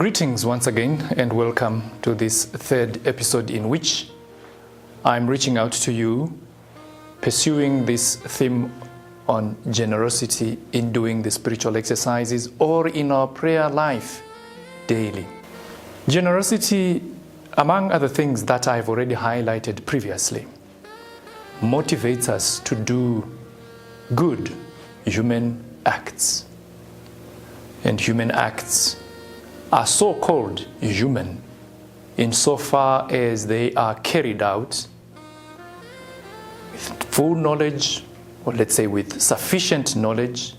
Greetings once again and welcome to this third episode in which I'm reaching out to you, pursuing this theme on generosity in doing the spiritual exercises or in our prayer life daily. Generosity, among other things that I've already highlighted previously, motivates us to do good human acts. And human acts are so-called human insofar as they are carried out with full knowledge, or let's say with sufficient knowledge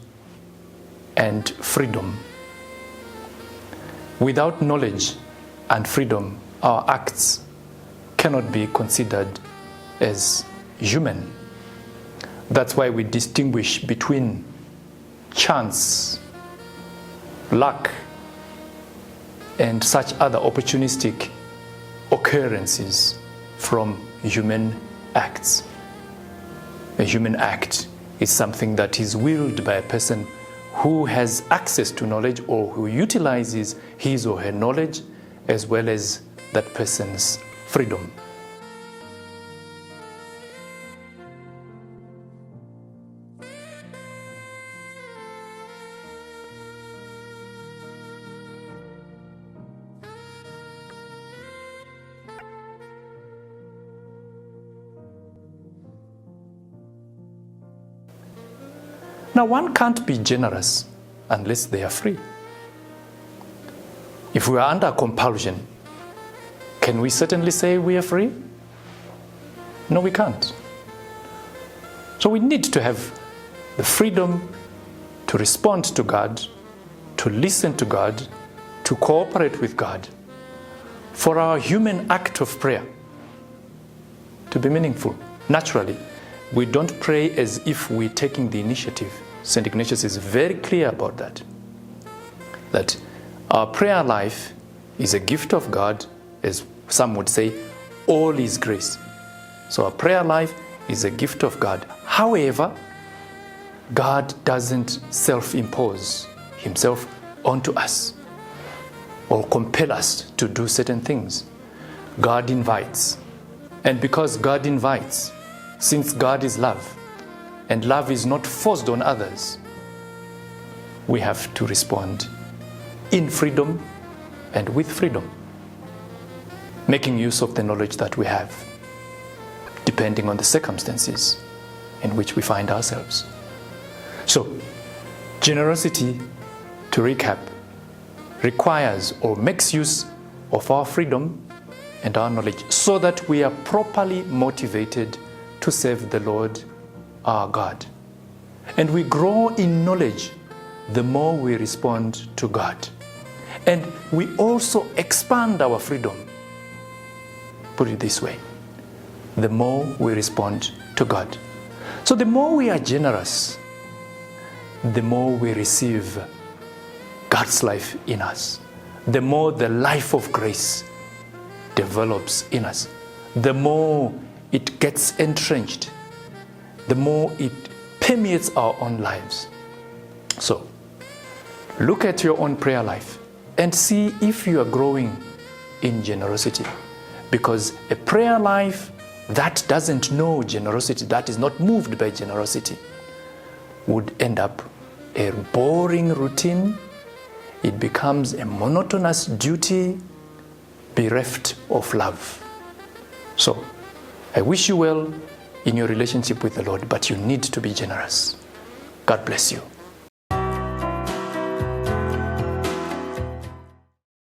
and freedom. Without knowledge and freedom, our acts cannot be considered as human. That's why we distinguish between chance, luck, and such other opportunistic occurrences from human acts. A human act is something that is willed by a person who has access to knowledge or who utilizes his or her knowledge as well as that person's freedom. Now, one can't be generous unless they are free. If we are under compulsion, can we certainly say we are free? No, we can't. So we need to have the freedom to respond to God, to listen to God, to cooperate with God, for our human act of prayer to be meaningful. Naturally, we don't pray as if we're taking the initiative. St. Ignatius is very clear about that. That our prayer life is a gift of God, as some would say, all is grace. So our prayer life is a gift of God. However, God doesn't self-impose himself onto us or compel us to do certain things. God invites. And because God invites, since God is love, and love is not forced on others, we have to respond in freedom and with freedom, making use of the knowledge that we have, depending on the circumstances in which we find ourselves. So, generosity, to recap, requires or makes use of our freedom and our knowledge so that we are properly motivated to serve the Lord our God. And we grow in knowledge the more we respond to God. And we also expand our freedom. Put it this way, the more we respond to God. So the more we are generous, the more we receive God's life in us. The more the life of grace develops in us. The more it gets entrenched, the more it permeates our own lives. So, look at your own prayer life and see if you are growing in generosity. Because a prayer life that doesn't know generosity, that is not moved by generosity, would end up a boring routine. It becomes a monotonous duty bereft of love. So, I wish you well in your relationship with the Lord, but you need to be generous. God bless you.